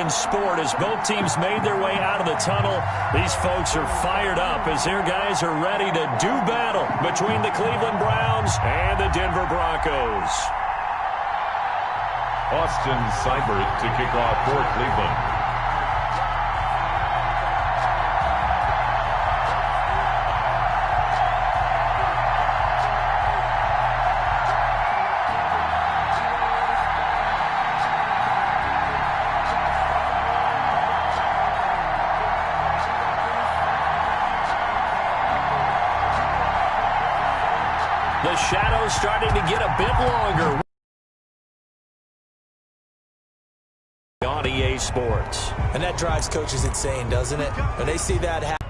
in sport as both teams made their way out of the tunnel. These folks are fired up as their guys are ready to do battle between the Cleveland Browns and the Denver Broncos. Austin Seibert to kick off for Cleveland. The shadow's starting to get a bit longer on EA Sports. And that drives coaches insane, doesn't it? When they see that happen.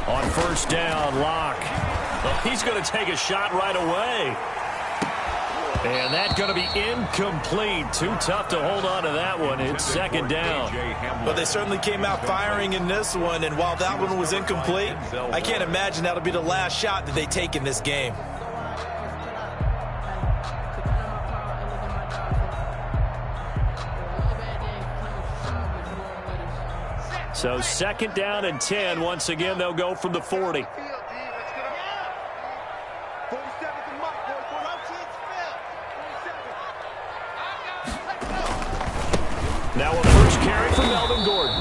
On first down, Locke. Well, he's going to take a shot right away. And that's going to be incomplete. Too tough to hold on to that one. It's second down. But they certainly came out firing in this one, and while that one was incomplete, I can't imagine that'll be the last shot that they take in this game. So second down and 10. Once again, they'll go from the 40. Now a first carry for Melvin Gordon.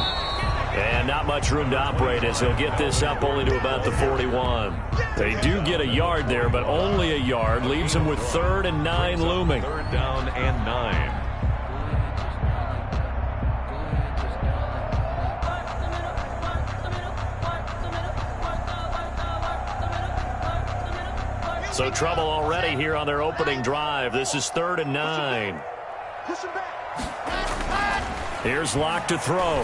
And not much room to operate as he'll get this up only to about the 41. They do get a yard there, but only a yard. Leaves them with 3rd and 9 looming. 3rd down and 9. So trouble already here on their opening drive. This is 3rd and 9. Here's Locke to throw.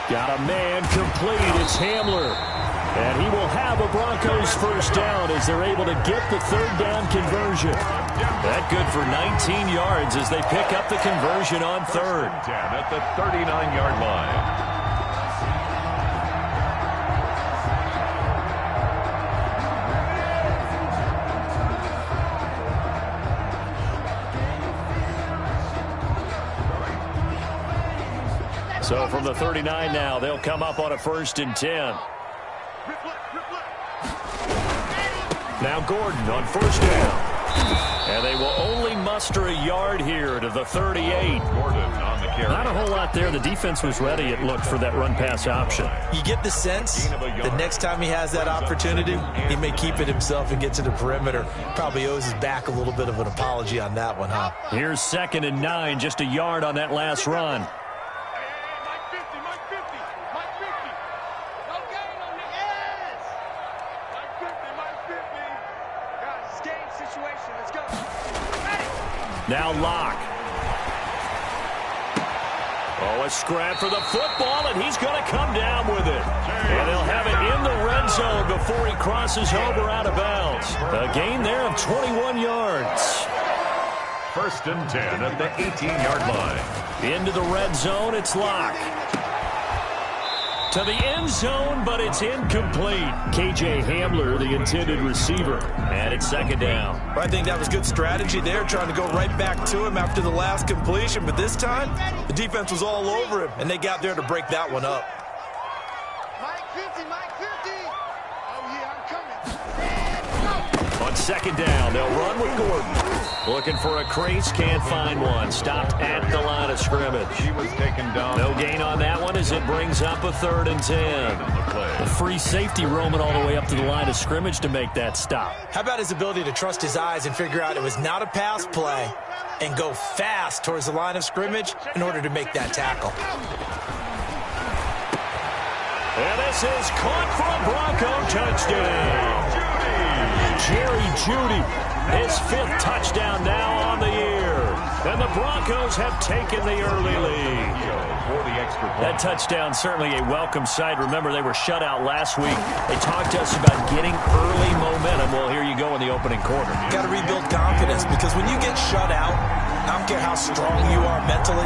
Got a man complete. It's Hamler. And he will have a Broncos first down as they're able to get the 3rd down conversion. That good for 19 yards as they pick up the conversion on 3rd. 10 at the 39-yard line. So from the 39 now, they'll come up on a 1st and 10. Now Gordon on first down. And they will only muster a yard here to the 38. Gordon on the carry. Not a whole lot there. The defense was ready, it looked, for that run-pass option. You get the sense the next time he has that opportunity, he may keep it himself and get to the perimeter. Probably owes his back a little bit of an apology on that one, huh? Here's 2nd and 9, just a yard on that last run. Now Locke. Oh, a scrap for the football, and he's going to come down with it. And they'll have it in the red zone before he crosses over out of bounds. A gain there of 21 yards. 1st and 10 at the 18-yard line. Into the red zone, it's Locke. To the end zone, but it's incomplete. KJ Hamler, the intended receiver. And it's 2nd down. I think that was good strategy there, trying to go right back to him after the last completion. But this time, the defense was all over him, and they got there to break that one up. On 2nd down, they'll run with Gordon. Looking for a crease, can't find one. Stopped at the line of scrimmage. He was taken down. No gain on that one as it brings up a 3rd and 10. The free safety roaming all the way up to the line of scrimmage to make that stop. How about his ability to trust his eyes and figure out it was not a pass play and go fast towards the line of scrimmage in order to make that tackle. And this is caught for a Bronco touchdown. Jerry Jeudy, his 5th touchdown now on the year. And the Broncos have taken the early lead. That touchdown certainly a welcome sight. Remember, they were shut out last week. They talked to us about getting early momentum. Well, here you go in the opening quarter. Got to rebuild confidence, because when you get shut out I don't care how strong you are mentally.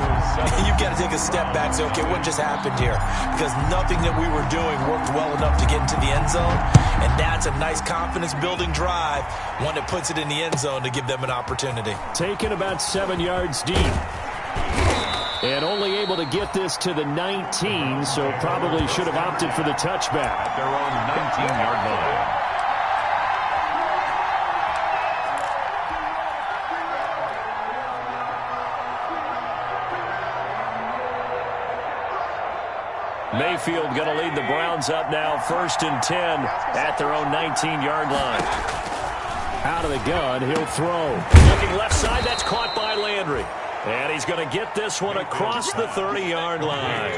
You've got to take a step back and say, okay, what just happened here? Because nothing that we were doing worked well enough to get into the end zone. And that's a nice confidence-building drive, one that puts it in the end zone to give them an opportunity. Taken about 7 yards deep. And only able to get this to the 19, so probably should have opted for the touchback. At their own 19-yard line. Mayfield going to lead the Browns up now, 1st and 10 at their own 19-yard line. Out of the gun, he'll throw. Looking left side, that's caught by Landry. And he's going to get this one across the 30-yard line.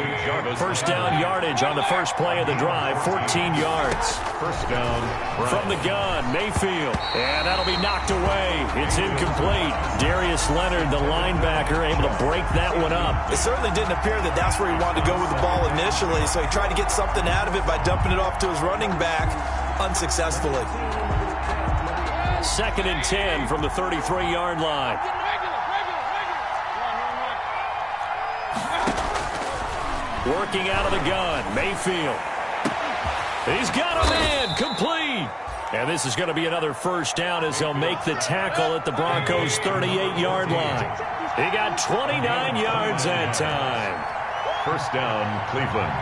First down yardage on the first play of the drive, 14 yards. First down. From the gun, Mayfield. And that'll be knocked away. It's incomplete. Darius Leonard, the linebacker, able to break that one up. It certainly didn't appear that that's where he wanted to go with the ball initially, so he tried to get something out of it by dumping it off to his running back unsuccessfully. 2nd and 10 from the 33-yard line. Working out of the gun, Mayfield. He's got a man, complete. And this is going to be another first down as they'll make the tackle at the Broncos' 38-yard line. He got 29 yards that time. First down, Cleveland.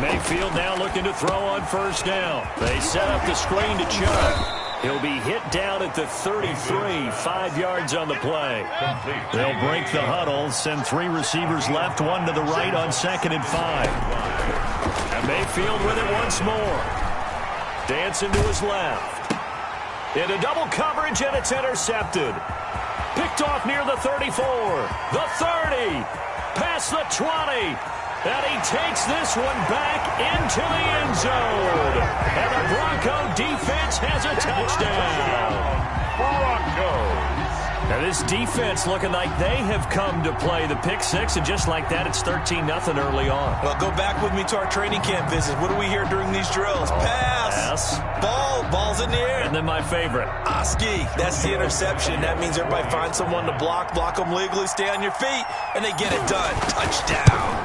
Mayfield now looking to throw on first down. They set up the screen to Chubb. He'll be hit down at the 33, 5 yards on the play. They'll break the huddle, send 3 receivers left, 1 to the right on 2nd and 5. And Mayfield with it once more. Dancing to his left. Into double coverage, and it's intercepted. Picked off near the 34, the 30, past the 20. And he takes this one back into the end zone. And the Bronco defense has a touchdown. Broncos. Now this defense looking like they have come to play the pick six, and just like that, it's 13-0 early on. Well, go back with me to our training camp visit. What do we hear during these drills? Pass. Ball's in the air. And then my favorite. Oski. That's the interception. That means everybody finds someone to block them legally, stay on your feet, and they get it done. Touchdown.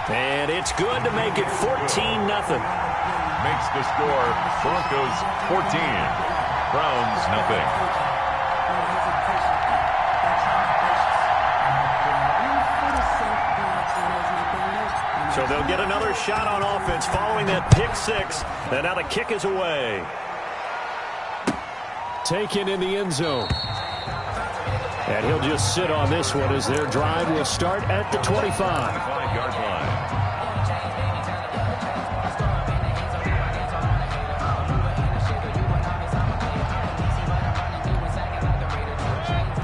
And it's good to make it 14-0. Makes the score Broncos 14, Browns nothing. So they'll get another shot on offense following that pick six. And now the kick is away. Taken in the end zone. And he'll just sit on this one as their drive will start at the 25-yard line.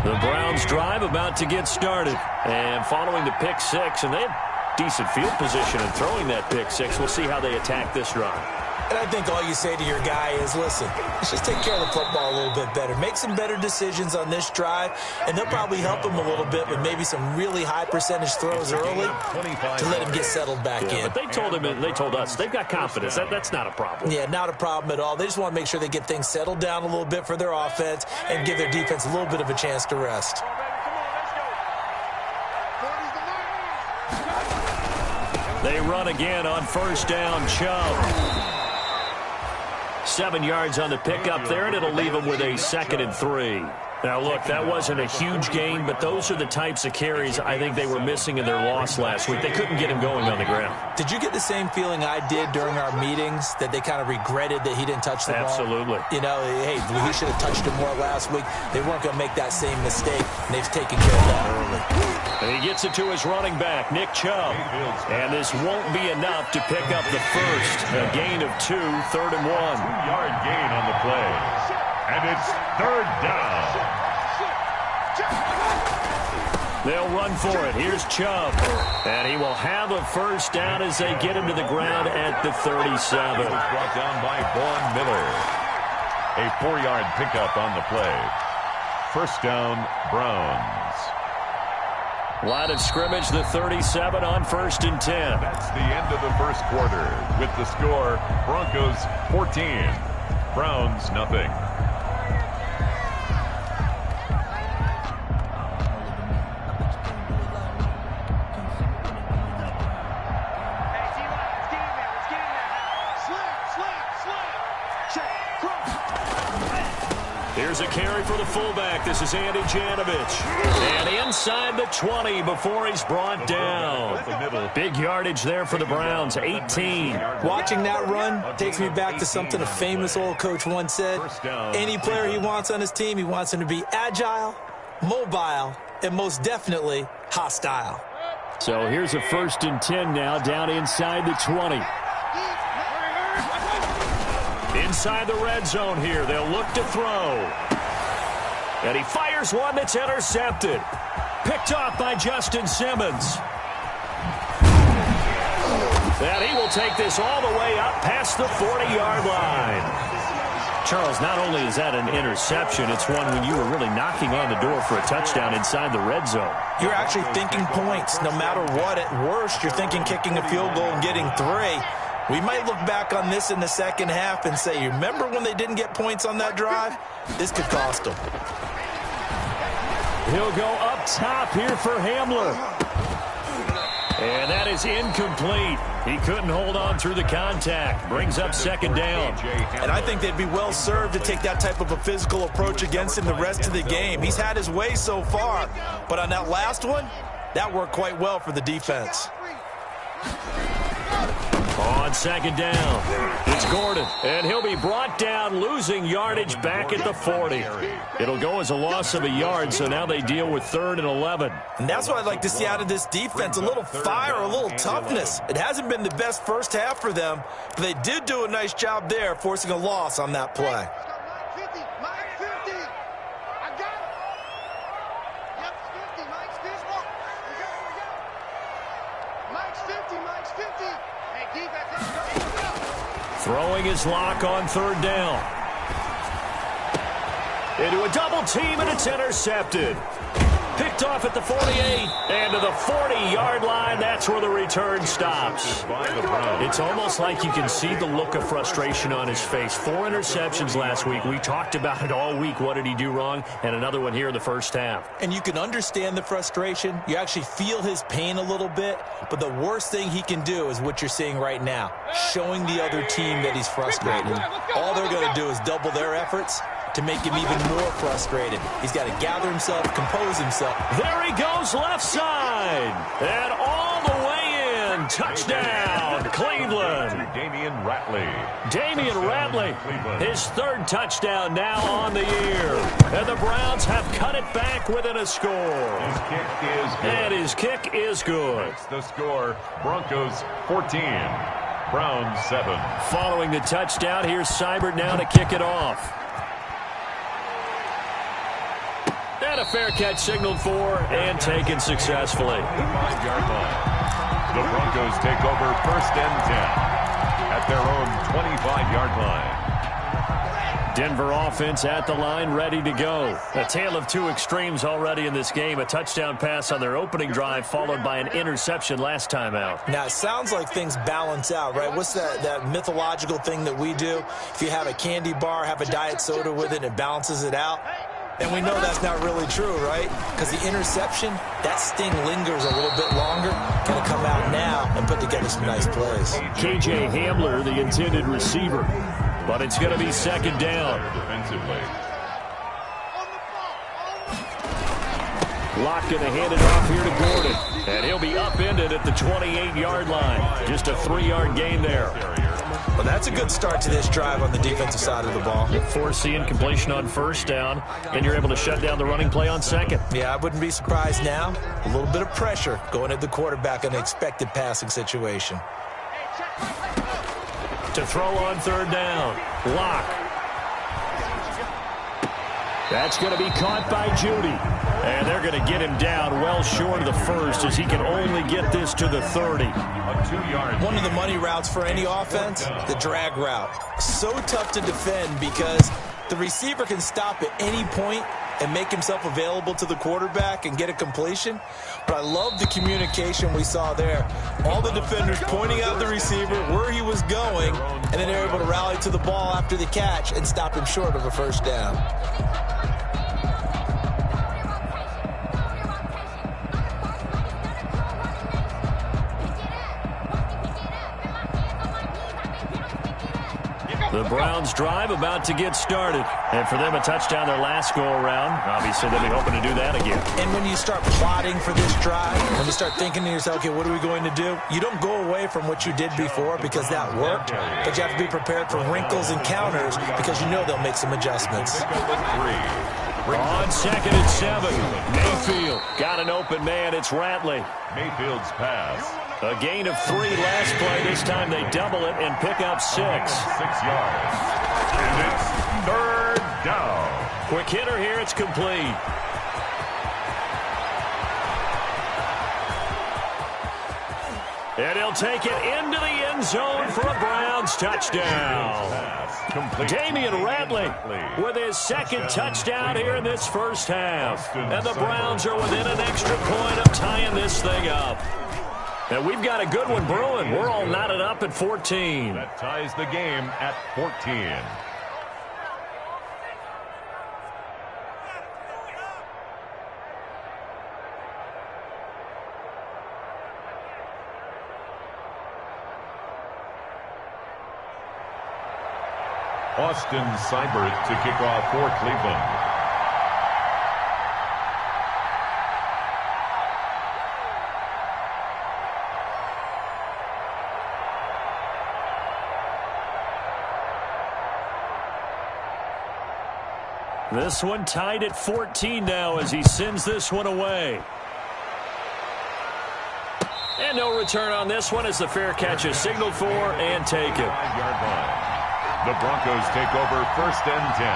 The Browns drive about to get started. And following the pick six, and they have decent field position in throwing that pick six. We'll see how they attack this drive. And I think all you say to your guy is, listen, let's just take care of the football a little bit better. Make some better decisions on this drive, and they'll probably help him a little bit with maybe some really high percentage throws early to let him get settled back in. But they told us they've got confidence. That's not a problem. Yeah, not a problem at all. They just want to make sure they get things settled down a little bit for their offense and give their defense a little bit of a chance to rest. They run again on first down. Chubb. 7 yards on the pickup there, and it'll leave them with a 2nd and 3. Now, look, that wasn't a huge gain, but those are the types of carries I think they were missing in their loss last week. They couldn't get him going on the ground. Did you get the same feeling I did during our meetings, that they kind of regretted that he didn't touch the ball? Absolutely. You know, hey, he should have touched him more last week. They weren't going to make that same mistake, and they've taken care of that early. And he gets it to his running back, Nick Chubb. And this won't be enough to pick up the first. A gain of 2, 3rd and 1. 2-yard gain on the play. And it's 3rd down. They'll run for it. Here's Chubb. And he will have a first down as they get him to the ground at the 37. Brought down by Vaughn Miller. A 4-yard pickup on the play. First down, Browns. Line of scrimmage, the 37 on 1st and 10. That's the end of the first quarter with the score Broncos 14, Browns, nothing. Here's a carry for the fullback. This is Andy Janovich. And inside the 20 before he's brought down. Big yardage there for the Browns, 18. Watching that run takes me back to something a famous old coach once said. Any player he wants on his team, he wants him to be agile, mobile, and most definitely hostile. So here's a 1st and 10 now, down inside the 20. Inside the red zone here, they'll look to throw. And he fires one that's intercepted. Picked off by Justin Simmons. And he will take this all the way up past the 40-yard line. Charles, not only is that an interception, it's one when you were really knocking on the door for a touchdown inside the red zone. You're actually thinking points. No matter what, at worst, you're thinking kicking a field goal and getting 3. We might look back on this in the second half and say, you remember when they didn't get points on that drive? This could cost them. He'll go up top here for Hamler. And that is incomplete. He couldn't hold on through the contact. Brings up 2nd down. And I think they'd be well served to take that type of a physical approach against him the rest of the game. He's had his way so far. But on that last one, that worked quite well for the defense. On 2nd down, it's Gordon, and he'll be brought down, losing yardage back at the 40. It'll go as a loss of a yard, so now they deal with 3rd and 11. And that's what I'd like to see out of this defense, a little fire, a little toughness. It hasn't been the best first half for them, but they did do a nice job there, forcing a loss on that play. Throwing his lock on 3rd down. Into a double team, and it's intercepted. Picked off at the 48, and to the 40-yard line. That's where the return stops. It's almost like you can see the look of frustration on his face. 4 interceptions last week. We talked about it all week. What did he do wrong? And another one here in the first half. And you can understand the frustration. You actually feel his pain a little bit. But the worst thing he can do is what you're seeing right now, showing the other team that he's frustrated. All they're going to do is double their efforts to make him even more frustrated. He's got to gather himself, compose himself. There he goes, left side. And all the way in. Touchdown, Cleveland. Damian Ratley. Damian Ratley, his 3rd touchdown now on the year. And the Browns have cut it back within a score. His kick is good. And his kick is good. That's the score. Broncos 14. Browns 7. Following the touchdown, here's Seibert now to kick it off. And a fair catch signaled for and taken successfully. The 5-yard line. The Broncos take over 1st and 10 at their own 25-yard line. Denver offense at the line, ready to go. A tale of 2 extremes already in this game. A touchdown pass on their opening drive, followed by an interception last time out. Now, it sounds like things balance out, right? What's that mythological thing that we do? If you have a candy bar, have a diet soda with it, it balances it out. And we know that's not really true, right? Because the interception, that sting lingers a little bit longer. Going to come out now and put together some nice plays. K.J. Hamler, the intended receiver. But it's going to be 2nd down. Defensively. Locke going to hand it off here to Gordon. And he'll be upended at the 28-yard line. Just a 3-yard gain there. Well, that's a good start to this drive on the defensive side of the ball. Force the incompletion on 1st down, and you're able to shut down the running play on 2nd. Yeah, I wouldn't be surprised now. A little bit of pressure going at the quarterback in an expected passing situation. To throw on 3rd down. Locke. That's going to be caught by Judy. And they're going to get him down well short of the 1st as he can only get this to the 30. One of the money routes for any offense, the drag route. So tough to defend because The receiver can stop at any point and make himself available to the quarterback and get a completion. But I love the communication we saw there. All the defenders pointing out the receiver, where he was going, and then they're able to rally to the ball after the catch and stop him short of a first down. The Browns drive about to get started. And for them, a touchdown their last go-around. Obviously, they'll be hoping to do that again. And when you start plotting for this drive, when you start thinking to yourself, okay, what are we going to do? You don't go away from what you did before because that worked, but you have to be prepared for wrinkles and counters because you know they'll make some adjustments. On 2nd and 7, Mayfield got an open man. It's Ratley. Mayfield's pass. A gain of 3 last play. This time they double it and pick up 6. 6 yards. And it's 3rd down. Quick hitter here. It's complete. And he'll take it into the end zone for a Browns touchdown. Damian Ratley with his 2nd touchdown here in this first half. And the Browns are within an extra point of tying this thing up. And we've got a good one brewing. We're all knotted up at 14. That ties the game at 14. Austin Seibert to kick off for Cleveland. This one tied at 14 now as he sends this one away. And no return on this one as the fair catch is signaled for and taken. 5-yard line. The Broncos take over 1st and 10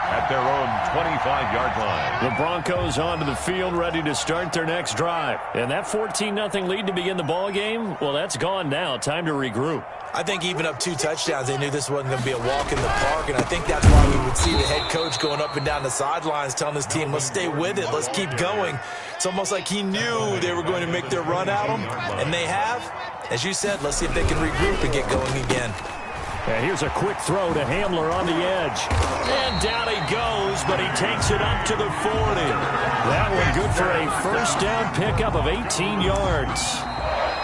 at their own 25-yard line. The Broncos onto the field ready to start their next drive. And that 14-0 lead to begin the ball game, well, that's gone now. Time to regroup. I think even up 2 touchdowns, they knew this wasn't going to be a walk in the park, and I think that's why we would see the head coach going up and down the sidelines telling his team, let's stay with it, let's keep going. It's almost like he knew they were going to make their run at him, and they have. As you said, let's see if they can regroup and get going again. And here's a quick throw to Hamler on the edge. And down he goes, but he takes it up to the 40. That one good for a first down pickup of 18 yards.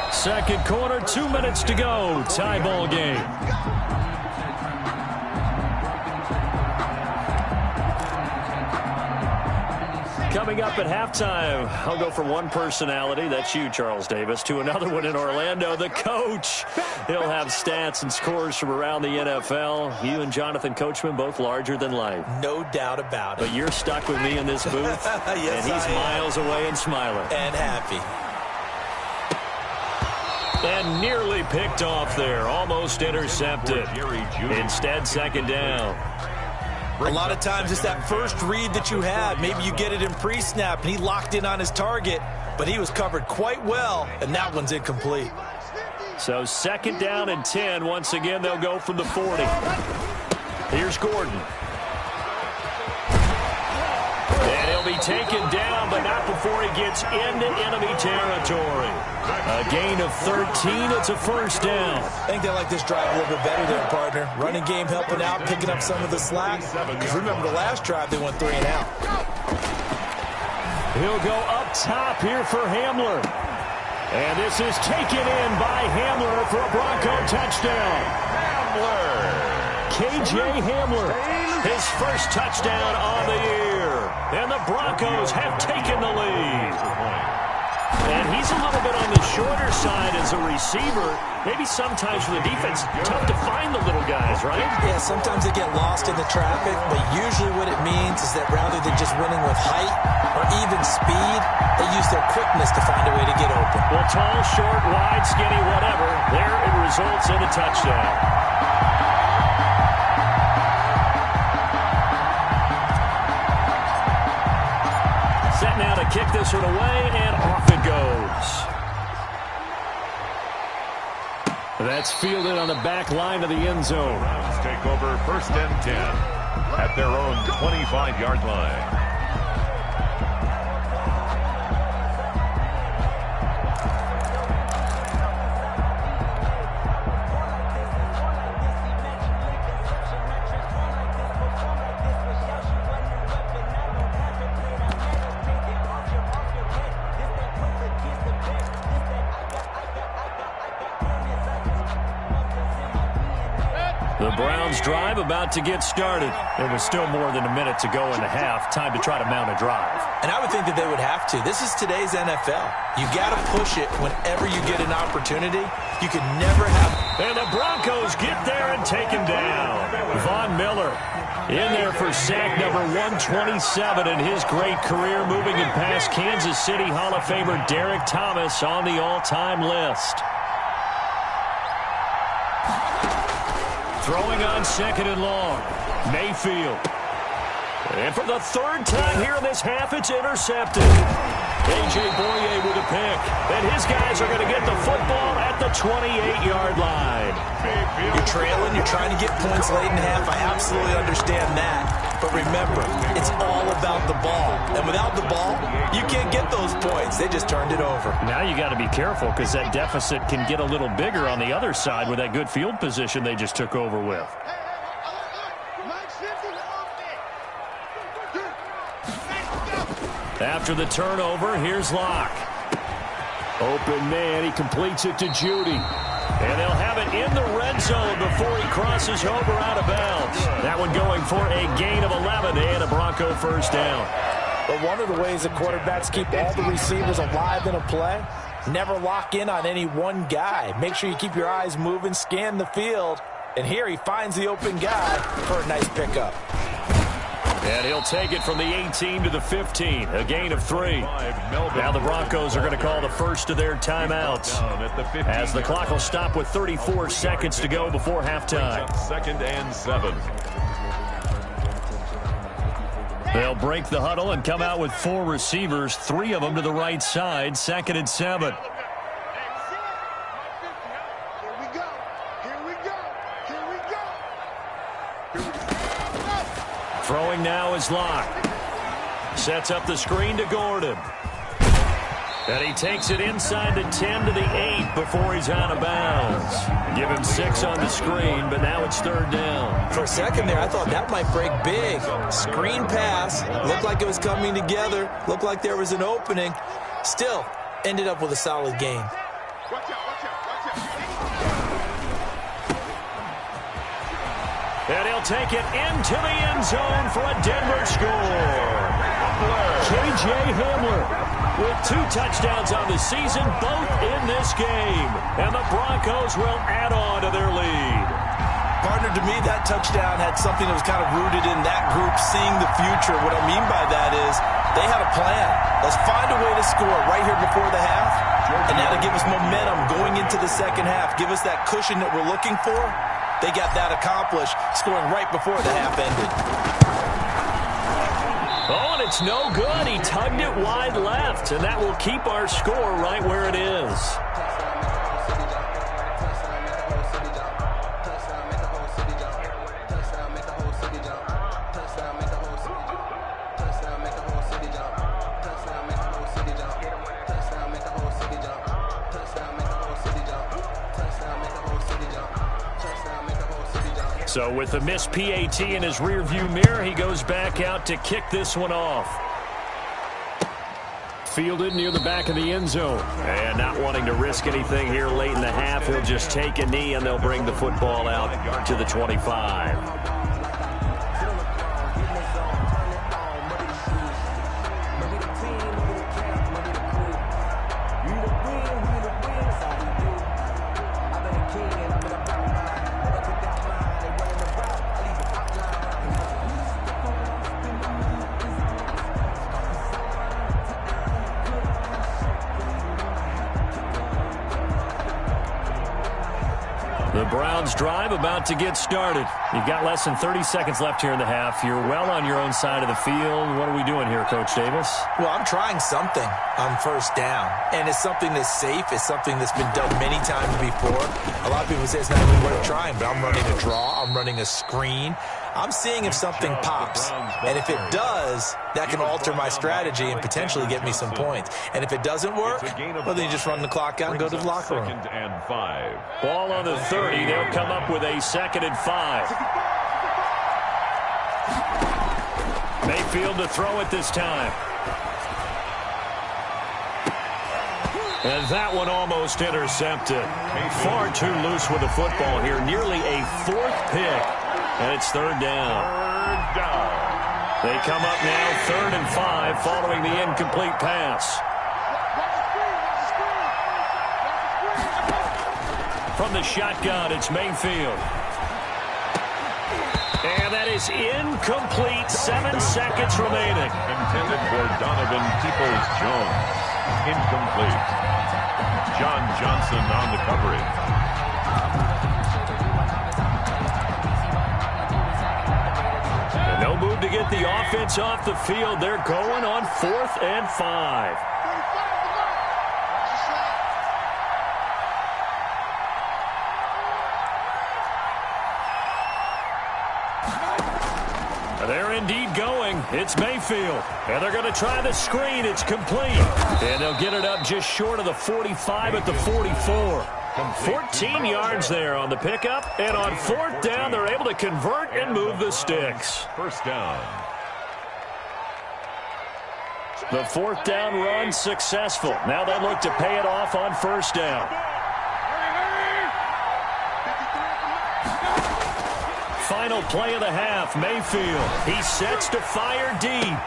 2nd quarter, 2 minutes to go. Tie ball game. Coming up at halftime, I'll go from one personality, that's you, Charles Davis, to another one in Orlando, the coach. He'll have stats and scores from around the NFL. You and Jonathan Coachman, both larger than life. No doubt about it. But you're stuck with me in this booth, yes, and he's miles away and smiling. And happy. And nearly picked off there, almost intercepted. Instead, 2nd down. A lot of times it's that first read that you have. Maybe you get it in pre-snap, and he locked in on his target, but he was covered quite well, and that one's incomplete. So 2nd down and 10. Once again, they'll go from the 40. Here's Gordon. And he'll be taken down, but not before he gets into enemy territory. A gain of 13. It's a first down. I think they like this drive a little bit better there, partner. Running game helping out, picking up some of the slack. Because remember, the last drive, they went 3 and out. He'll go up top here for Hamler. And this is taken in by Hamler for a Bronco touchdown. KJ Hamler, his first touchdown on the year. And the Broncos have taken the lead. And he's a little bit on the shorter side as a receiver. Maybe sometimes for the defense, tough to find the little guys, right? Yeah, sometimes they get lost in the traffic, but usually what it means is that rather than just winning with height or even speed, they use their quickness to find a way to get open. Well, tall, short, wide, skinny, whatever, there it results in a touchdown. Set now to kick this one away, and off it goes. That's fielded on the back line of the end zone. Browns take over 1st and 10. at their own 25-yard line. The Browns drive about to get started. There was still more than a minute to go in the half. Time to try to mount a drive. And I would think that they would have to. This is today's NFL. You got to push it whenever you get an opportunity. You could never have. And the Broncos get there and take him down. Von Miller in there for sack number 127 in his great career, moving him past Kansas City Hall of Famer Derek Thomas on the all-time list. Throwing on second and long. Mayfield. And for the third time here in this half, it's intercepted. A.J. Boye with a pick. And his guys are going to get the football at the 28-yard line. You're trailing. You're trying to get points late in the half. I absolutely understand that. But remember, it's all about the ball. And without the ball, you can't get those points. They just turned it over. Now you got to be careful because that deficit can get a little bigger on the other side with that good field position they just took over with. After the turnover, here's Locke. Open man, he completes it to Judy. And they'll have it in the red zone before he crosses over out of bounds. That one going for a gain of 11 and a Bronco first down. But one of the ways that quarterbacks keep all the receivers alive in a play, never lock in on any one guy. Make sure you keep your eyes moving, scan the field. And here he finds the open guy for a nice pickup. And he'll take it from the 18 to the 15, a gain of 3. Now the Broncos are going to call the first of their timeouts as the clock will stop with 34 seconds to go before halftime. 2nd and 7. They'll break the huddle and come out with 4 receivers, 3 of them to the right side, 2nd and 7. Throwing now is Locke. Sets up the screen to Gordon. And he takes it inside the 10 to the 8 before he's out of bounds. Give him 6 on the screen, but now it's 3rd down. For a second there, I thought that might break big. Screen pass. Looked like it was coming together. Looked like there was an opening. Still, ended up with a solid gain. And he'll take it into the end zone for a Denver score. J.J. Hamler with 2 touchdowns on the season, both in this game. And the Broncos will add on to their lead. Partner, to me, that touchdown had something that was kind of rooted in that group seeing the future. What I mean by that is they had a plan. Let's find a way to score right here before the half. And that'll give us momentum going into the second half. Give us that cushion that we're looking for. They got that accomplished, scoring right before the half ended. Oh, and it's no good. He tugged it wide left, and that will keep our score right where it is. So with the missed PAT in his rearview mirror, he goes back out to kick this one off. Fielded near the back of the end zone. And not wanting to risk anything here late in the half, he'll just take a knee and they'll bring the football out to the 25. The Browns drive about to get started. You've got less than 30 seconds left here in the half. You're well on your own side of the field. What are we doing here, Coach Davis? Well, I'm trying something on first down, and it's something that's safe. It's something that's been done many times before. A lot of people say it's not even worth trying, but I'm running a draw. I'm running a screen. I'm seeing if something pops, and if it does, that can alter my strategy and potentially get me some points. And if it doesn't work, well, then you just run the clock out and go to the locker room. Second and 5. Ball on the 30. They'll come up with a 2nd and 5. Mayfield to throw it this time. And that one almost intercepted. Far too loose with the football here. Nearly a 4th pick. And it's 3rd down. They come up now 3rd and 5 following the incomplete pass. From the shotgun, it's Mayfield. And that is incomplete. 7 seconds remaining. Intended for Donovan Peoples-Jones. Incomplete. John Johnson on the coverage. No move to get the offense off the field. They're going on 4th and 5. They're indeed going. It's Mayfield. And they're going to try the screen. It's complete. And they'll get it up just short of the 45 at the 44. 14 yards there on the pickup. And on 4th down, they're able to convert and move the sticks. First down. The 4th down run successful. Now they look to pay it off on 1st down. Final play of the half, Mayfield. He sets to fire deep.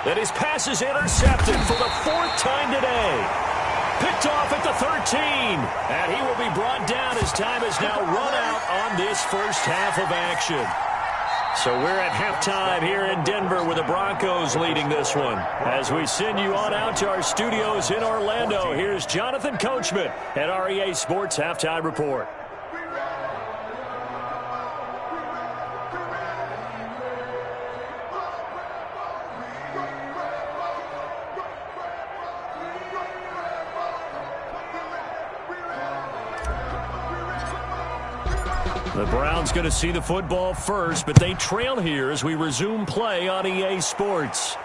And his pass is intercepted for the 4th time today. Picked off at the 13. And he will be brought down as time has now run out on this first half of action. So we're at halftime here in Denver with the Broncos leading this one. As we send you on out to our studios in Orlando, here's Jonathan Coachman at REA Sports Halftime Report. The Browns going to see the football first, but they trail here as we resume play on EA Sports.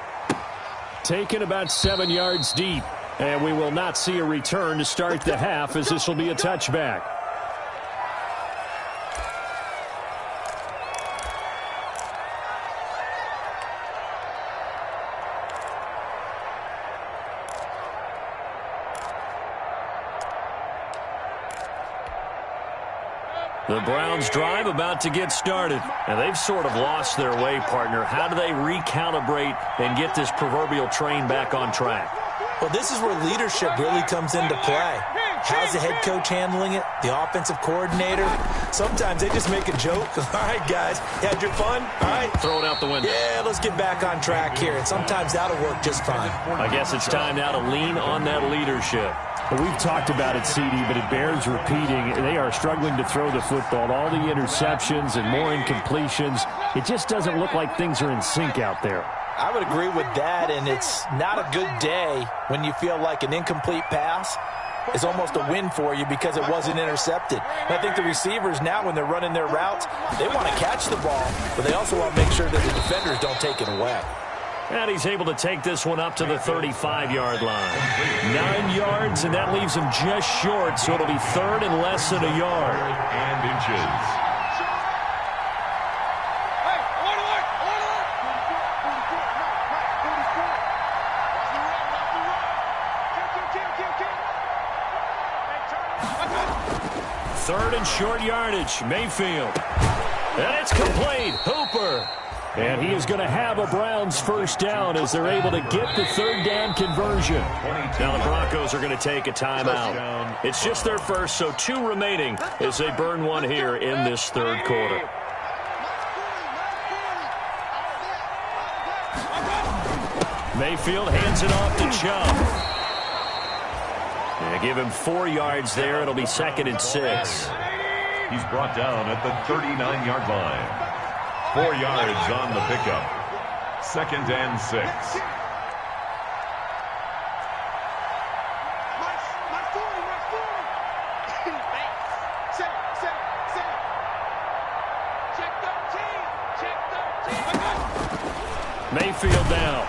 Taken about 7 yards deep, and we will not see a return to start the half as this will be a touchback. The Browns drive about to get started, and they've sort of lost their way, partner. How do they recalibrate and get this proverbial train back on track? Well, this is where leadership really comes into play. How's the head coach handling it? The offensive coordinator? Sometimes they just make a joke. All right, guys, you had your fun? All right. Throw it out the window. Yeah, let's get back on track here. And sometimes that'll work just fine. I guess it's time now to lean on that leadership. Well, we've talked about it, CD, but it bears repeating. They are struggling to throw the football. All the interceptions and more incompletions. It just doesn't look like things are in sync out there. I would agree with that, and it's not a good day when you feel like an incomplete pass is almost a win for you because it wasn't intercepted. And I think the receivers now, when they're running their routes, they want to catch the ball, but they also want to make sure that the defenders don't take it away. And he's able to take this one up to the 35-yard line. 9 yards, and that leaves him just short, so it'll be 3rd and less than a yard. And inches. Third and short yardage, Mayfield. And it's complete. Hooper. And he is going to have a Browns first down as they're able to get the 3rd down conversion. Now the Broncos are going to take a timeout. It's just their first, so 2 remaining as they burn one here in this 3rd quarter. Mayfield hands it off to Chubb. And give him 4 yards there. It'll be 2nd and 6. He's brought down at the 39-yard line. 4 yards on the pickup. 2nd and 6. Mayfield now.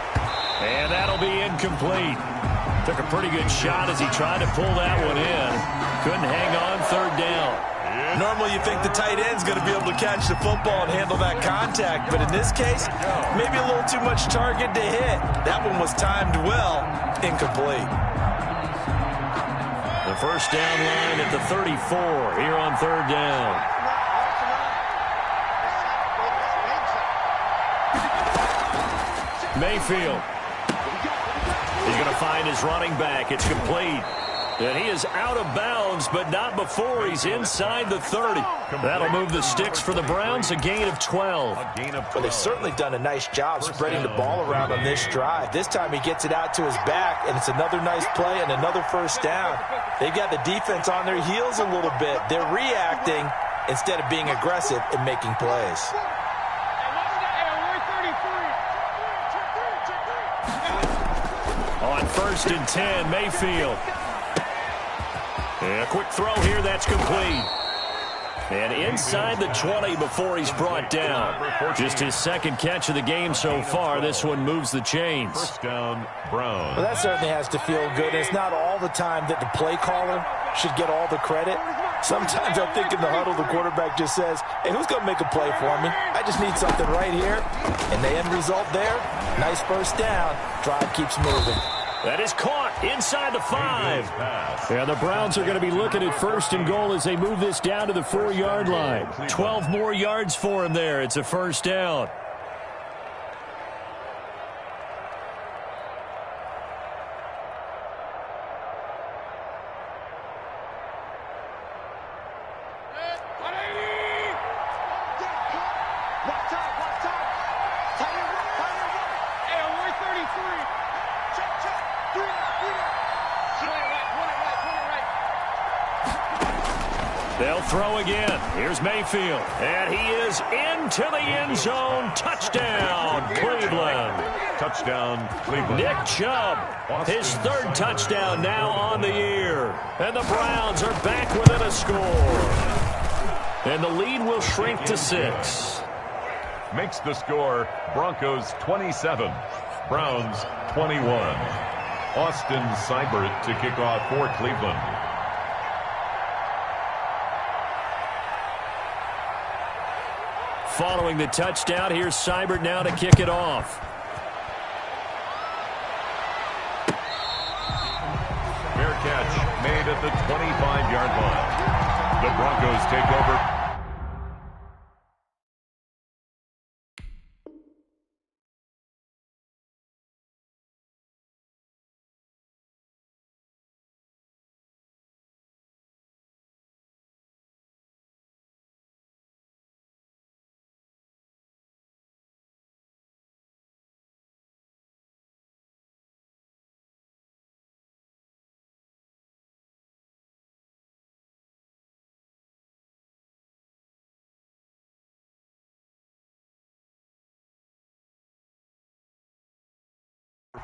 And that'll be incomplete. Took a pretty good shot as he tried to pull that one in. Couldn't hang on 3rd down. Normally you think the tight end's going to be able to catch the football and handle that contact, but in this case, maybe a little too much target to hit. That one was timed well, incomplete. The 1st down line at the 34 here on 3rd down. Mayfield. He's going to find his running back. It's complete. And he is out of bounds, but not before he's inside the 30. That'll move the sticks for the Browns, a gain of 12. Well, they've certainly done a nice job spreading the ball around on this drive. This time he gets it out to his back, and it's another nice play and another 1st down. They've got the defense on their heels a little bit. They're reacting instead of being aggressive and making plays. On 1st and 10, Mayfield. And a quick throw here, that's complete. And inside the 20 before he's brought down. Just his 2nd catch of the game so far. This one moves the chains. 1st down, Browns. Well, that certainly has to feel good. It's not all the time that the play caller should get all the credit. Sometimes I think in the huddle, the quarterback just says, hey, who's going to make a play for me? I just need something right here. And the end result there, nice 1st down. Drive keeps moving. That is caught inside the 5. And the Browns are going to be looking at 1st and goal as they move this down to the 4-yard line. 12 more yards for him there. It's a 1st down. They'll throw again. Here's Mayfield. And he is into the end zone. Touchdown, Cleveland. Touchdown, Cleveland. Nick Chubb, his 3rd touchdown now on the year. And the Browns are back within a score. And the lead will shrink to 6. Makes the score Broncos 27, Browns 21. Austin Seibert to kick off for Cleveland. Following the touchdown, here's Seibert now to kick it off. Fair catch made at the 25-yard line. The Broncos take over.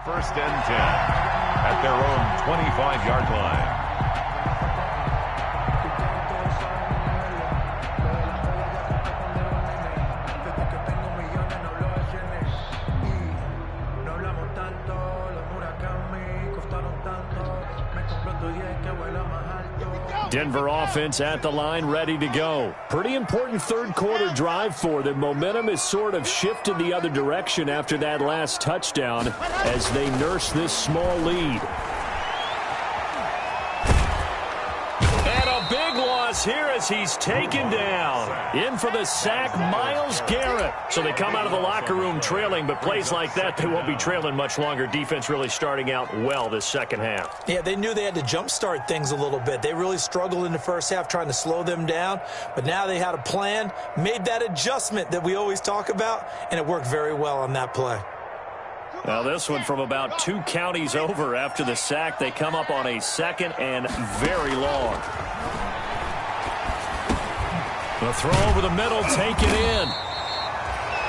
First and 10 at their own 25-yard line. Denver offense at the line, ready to go. Pretty important 3rd quarter drive for them. Momentum has sort of shifted the other direction after that last touchdown as they nurse this small lead. And a big loss here as he's taken down. In for the sack, Myles Garrett. So they come out of the locker room trailing, but plays like that, they won't be trailing much longer. Defense really starting out well this 2nd half. Yeah, they knew they had to jumpstart things a little bit. They really struggled in the 1st half trying to slow them down, but now they had a plan, made that adjustment that we always talk about, and it worked very well on that play. Now this one from about 2 counties over after the sack. They come up on a 2nd and very long. The throw over the middle, taken in.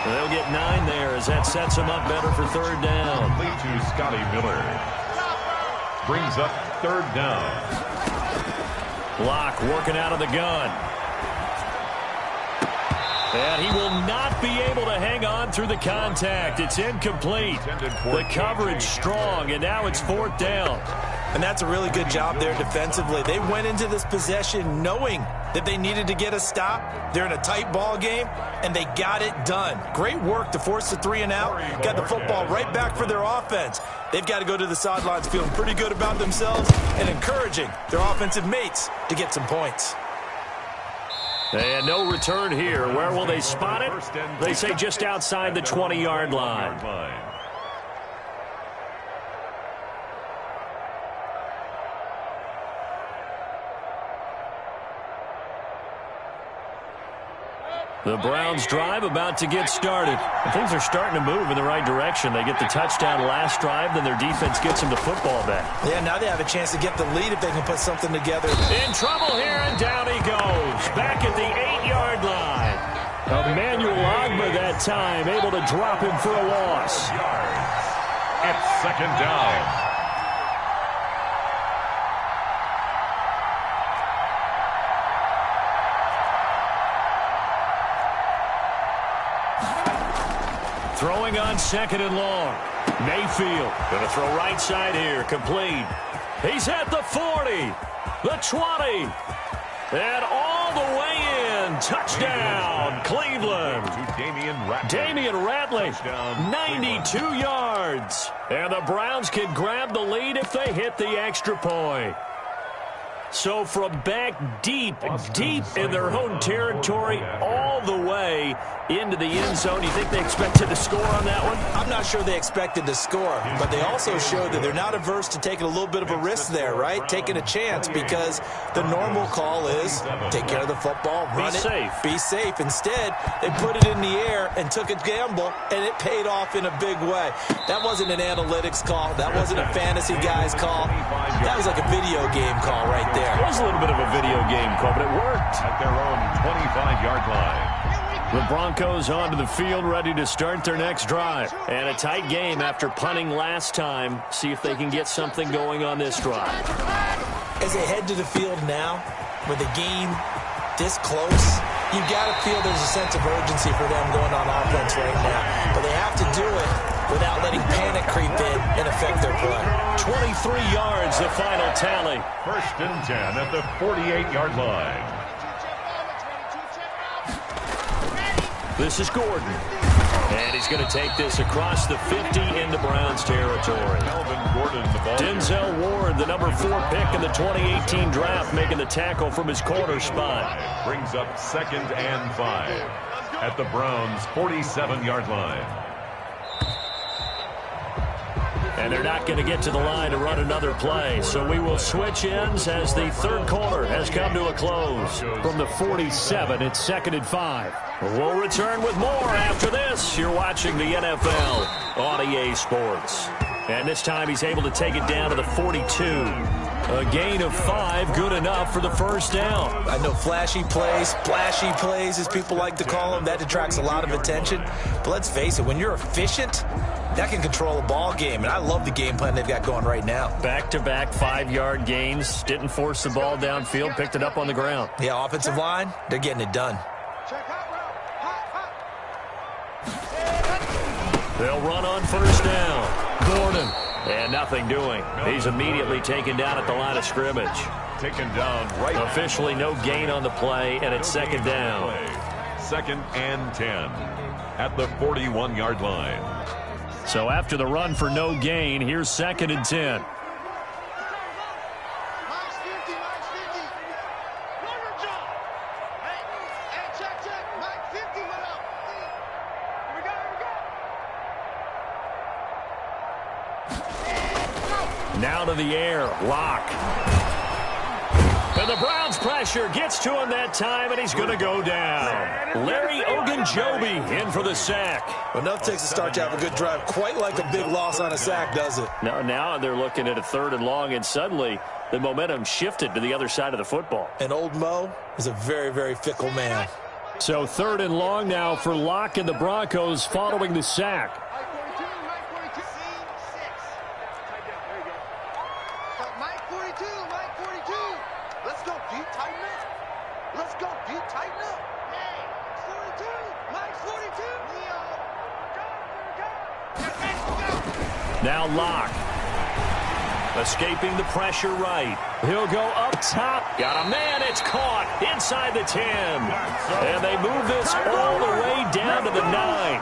They'll get 9 there as that sets them up better for third down. Lead to Scotty Miller. Brings up third down. Block working out of the gun. And he will not be able to hang on through the contact. It's incomplete. The coverage strong, and now it's fourth down. And that's a really good job there defensively. They went into this possession knowing that they needed to get a stop. They're in a tight ball game, and they got it done. Great work to force the 3 and out. Got the football right back for their offense. They've got to go to the sidelines feeling pretty good about themselves and encouraging their offensive mates to get some points. And no return here. Where will they spot it? They say just outside the 20-yard line. The Browns drive about to get started. Things are starting to move in the right direction. They get the touchdown last drive, then their defense gets them the football back. Yeah, now they have a chance to get the lead if they can put something together. In trouble here, and down he goes. Back at the 8-yard line. Emmanuel Ogba that time, able to drop him for a loss. It's second down. Throwing on second and long. Mayfield going to throw right side here. Complete. He's at the 40. The 20. And all the way in. Touchdown, Cleveland. Damian Ratley, 92 yards. And the Browns can grab the lead if they hit the extra point. So from back deep in their own territory, all the way into the end zone. You think they expected to score on that one? I'm not sure they expected to score, but they also showed that they're not averse to taking a little bit of a risk there, right? Taking a chance, because the normal call is take care of the football, run it, be safe. Instead, they put it in the air and took a gamble, and it paid off in a big way. That wasn't an analytics call. That wasn't a fantasy guy's call. That was like a video game call right there. It was a little bit of a video game call, but it worked. At their own 25-yard line. The Broncos onto the field, ready to start their next drive. And a tight game after punting last time. See if they can get something going on this drive. As they head to the field now, with the game this close, you've got to feel there's a sense of urgency for them going on offense right now. But they have to do it without letting panic creep in and affect their play. 23 yards, the final tally. First and 10 at the 48-yard line. This is Gordon. And he's going to take this across the 50 into Browns territory. Denzel Ward, the number 4 pick in the 2018 draft, making the tackle from his corner spot. Brings up second and 5 at the Browns' 47-yard line. And they're not going to get to the line to run another play. So we will switch ends as the third quarter has come to a close. From the 47, it's second and 5. We'll return with more after this. You're watching the NFL on EA Sports. And this time he's able to take it down to the 42. A gain of 5, good enough for the first down. I know flashy plays, splashy plays, as people like to call them, that detracts a lot of attention. But let's face it, when you're efficient, that can control a ball game. And I love the game plan they've got going right now. Back-to-back 5-yard gains. Didn't force the ball downfield. Picked it up on the ground. Yeah, offensive line, they're getting it done. They'll run on first down. Gordon. And nothing doing. He's immediately taken down at the line of scrimmage. Taken down right. Officially no gain on the play, and it's second down. Second and 10 at the 41-yard line. So after the run for no gain, here's second and 10. Now to the air. Lock. And the Browns pressure gets to him that time, and he's going to go down. Larry Ogunjobi in for the sack. Well, enough takes a start to have a good drive. Quite like a big loss on a sack, does it? Now they're looking at a 3rd and long, and suddenly the momentum shifted to the other side of the football. And old Mo is a very, very fickle man. So 3rd and long now for Locke and the Broncos following the sack. Now Locke. Escaping the pressure right. He'll go up top. Got a man. It's caught inside the 10. And they move this all the way down to the 9.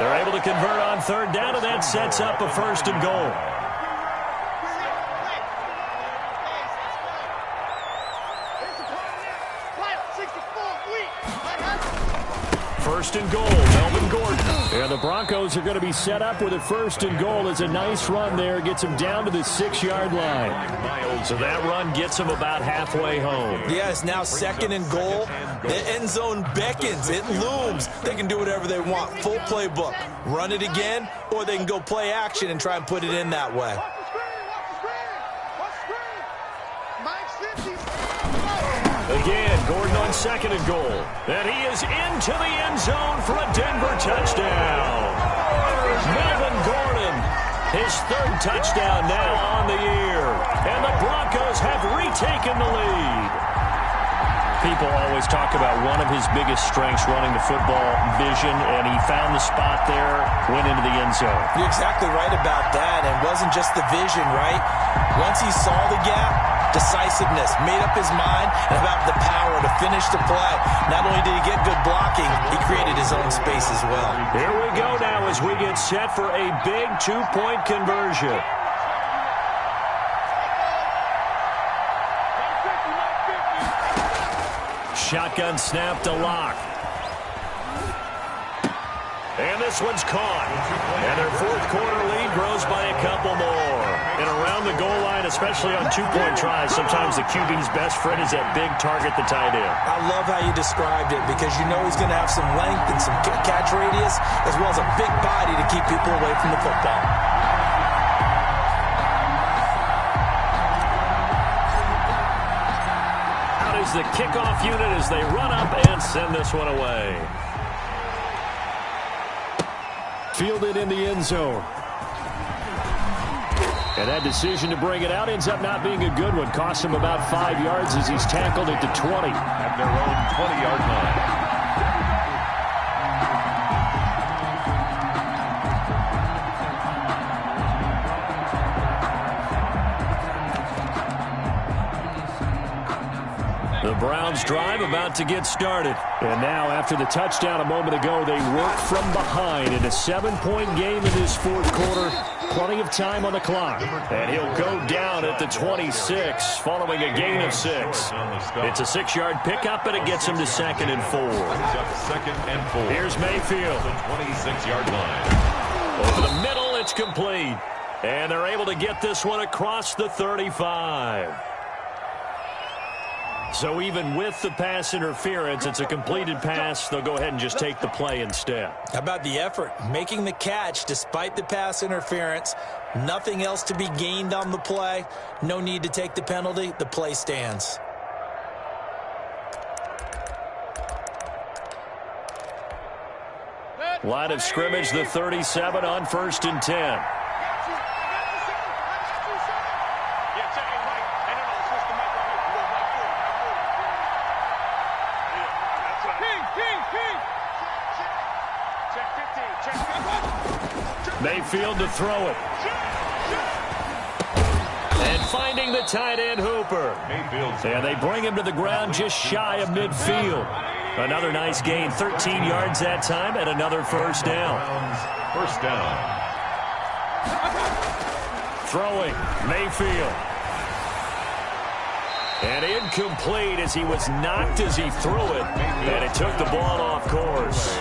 They're able to convert on 3rd down, and that sets up a 1st and goal. 1st and goal, Melvin Gordon. And the Broncos are going to be set up with a 1st and goal. As a nice run there, gets them down to the 6-yard line. So that run gets them about halfway home. Yeah, it's now 2nd and goal. The end zone beckons. It looms. They can do whatever they want. Full playbook. Run it again, or they can go play action and try and put it in that way. Again, Gordon on 2nd and goal. And he is into the end zone for a Denver touchdown. Melvin Gordon, his 3rd touchdown now on the year. And the Broncos have retaken the lead. People always talk about one of his biggest strengths, running the football, vision, and he found the spot there, went into the end zone. You're exactly right about that. And it wasn't just the vision, right? Once he saw the gap, decisiveness, made up his mind, and about the power to finish the play. Not only did he get good blocking, he created his own space as well. Here we go now as we get set for a big 2-point conversion. Shotgun snap to Locke. And this one's caught. And their 4th quarter lead grows by a couple more. And around the goal line, especially on 2-point tries, sometimes the QB's best friend is that big target, the tight end. I love how you described it, because you know he's going to have some length and some catch radius, as well as a big body to keep people away from the football. Out is the kickoff unit as they run up and send this one away. Fielded in the end zone. And that decision to bring it out ends up not being a good one. Costs him about 5 yards as he's tackled at the 20. At their own 20-yard line. The Browns drive about to get started. And now, after the touchdown a moment ago, they work from behind in a 7-point game in this 4th quarter. Plenty of time on the clock. And he'll go down at the 26 following a gain of 6. It's a 6-yard pickup, and it gets him to 2nd and 4. 2nd and 4. Here's Mayfield. The 26-yard line. Over the middle, it's complete. And they're able to get this one across the 35. So even with the pass interference, it's a completed pass. They'll go ahead and just take the play instead. How about the effort? Making the catch despite the pass interference. Nothing else to be gained on the play. No need to take the penalty. The play stands. Line of scrimmage, the 37 on 1st and 10. Mayfield to throw it. And finding the tight end Hooper. And they bring him to the ground just shy of midfield. Another nice gain, 13 yards that time, and another 1st down. 1st down. Throwing, Mayfield. And incomplete as he was knocked as he threw it. And it took the ball off course.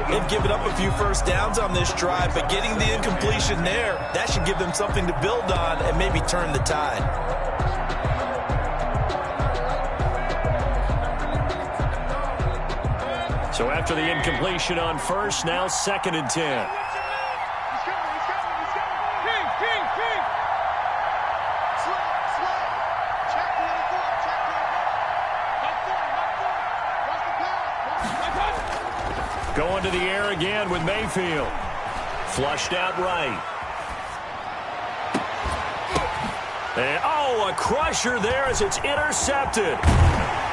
They've given up a few 1st downs on this drive, but getting the incompletion there, that should give them something to build on and maybe turn the tide. So after the incompletion on first, now 2nd and 10. Going to the air again with Mayfield. Flushed out right. And, oh, a crusher there as it's intercepted.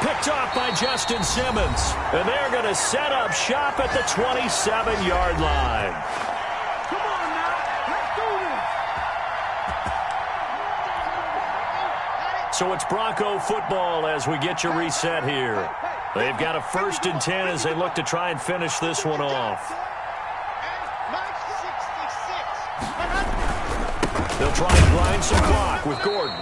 Picked off by Justin Simmons. And they're going to set up shop at the 27-yard line. Come on now. Let's do this. So it's Bronco football as we get you reset here. They've got a 1st and 10 as they look to try and finish this one off. They'll try and grind some clock with Gordon.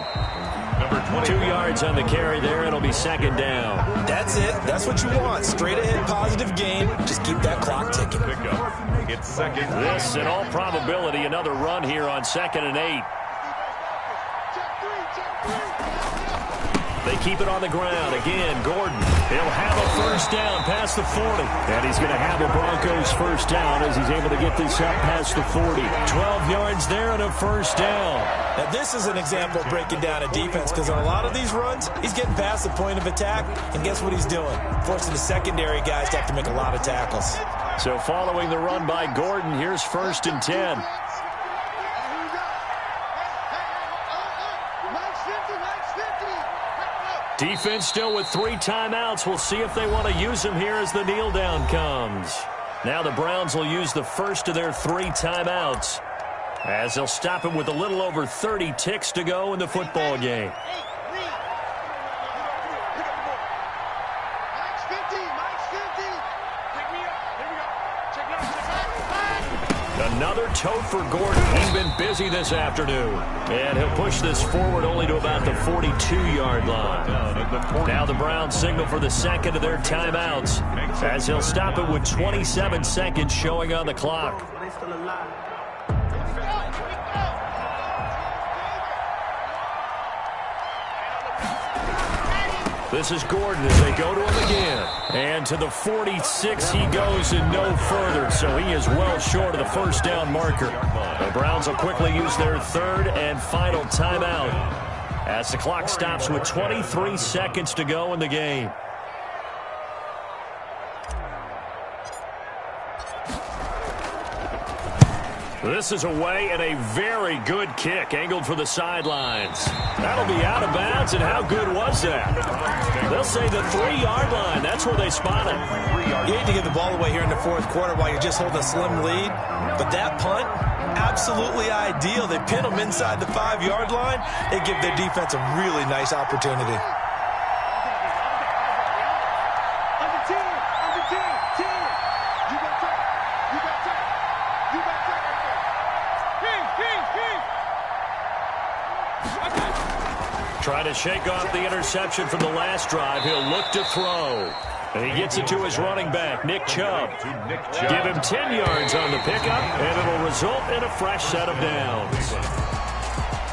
Number 2 yards on the carry there. It'll be 2nd down. That's it. That's what you want. Straight ahead positive game. Just keep that clock ticking. It's 2nd. This, in all probability, another run here on 2nd and 8. They keep it on the ground. Again, Gordon. He'll have a 1st down past the 40. And he's going to have a Broncos 1st down as he's able to get this up past the 40. 12 yards there and a 1st down. Now, this is an example of breaking down a defense because on a lot of these runs, he's getting past the point of attack. And guess what he's doing? Forcing the secondary guys to have to make a lot of tackles. So following the run by Gordon, here's 1st and 10. Defense still with 3 timeouts. We'll see if they want to use them here as the kneel down comes. Now the Browns will use the 1st of their 3 timeouts as they'll stop him with a little over 30 ticks to go in the football game. Another tote for Gordon. He's been busy this afternoon. And he'll push this forward only to about the 42-yard line. Now the Browns signal for the 2nd of their timeouts as he'll stop it with 27 seconds showing on the clock. This is Gordon as they go to him again. And to the 46 he goes and no further. So he is well short of the 1st down marker. The Browns will quickly use their 3rd and final timeout as the clock stops with 23 seconds to go in the game. This is away and a very good kick angled for the sidelines. That'll be out of bounds, and how good was that? They'll say the 3-yard line. That's where they spot it. You hate to give the ball away here in the 4th quarter while you're just holding a slim lead. But that punt, absolutely ideal. They pin them inside the 5-yard line. They give their defense a really nice opportunity. Trying to shake off the interception from the last drive. He'll look to throw. And he gets it to his running back, Nick Chubb. Give him 10 yards on the pickup, and it'll result in a fresh set of downs.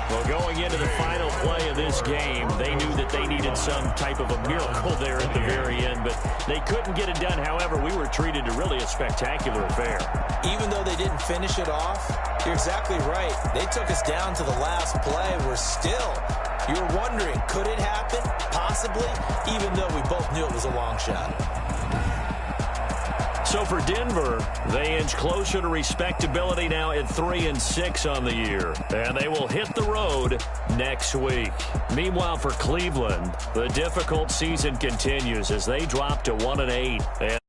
Well, going into the final play of this game, they knew that they needed some type of a miracle there at the very end, but they couldn't get it done. However, we were treated to really a spectacular affair. Even though they didn't finish it off, you're exactly right. They took us down to the last play. We're still... You're wondering, could it happen? Possibly, even though we both knew it was a long shot. So for Denver, they inch closer to respectability now at 3-6 on the year. And they will hit the road next week. Meanwhile, for Cleveland, the difficult season continues as they drop to 1-8. And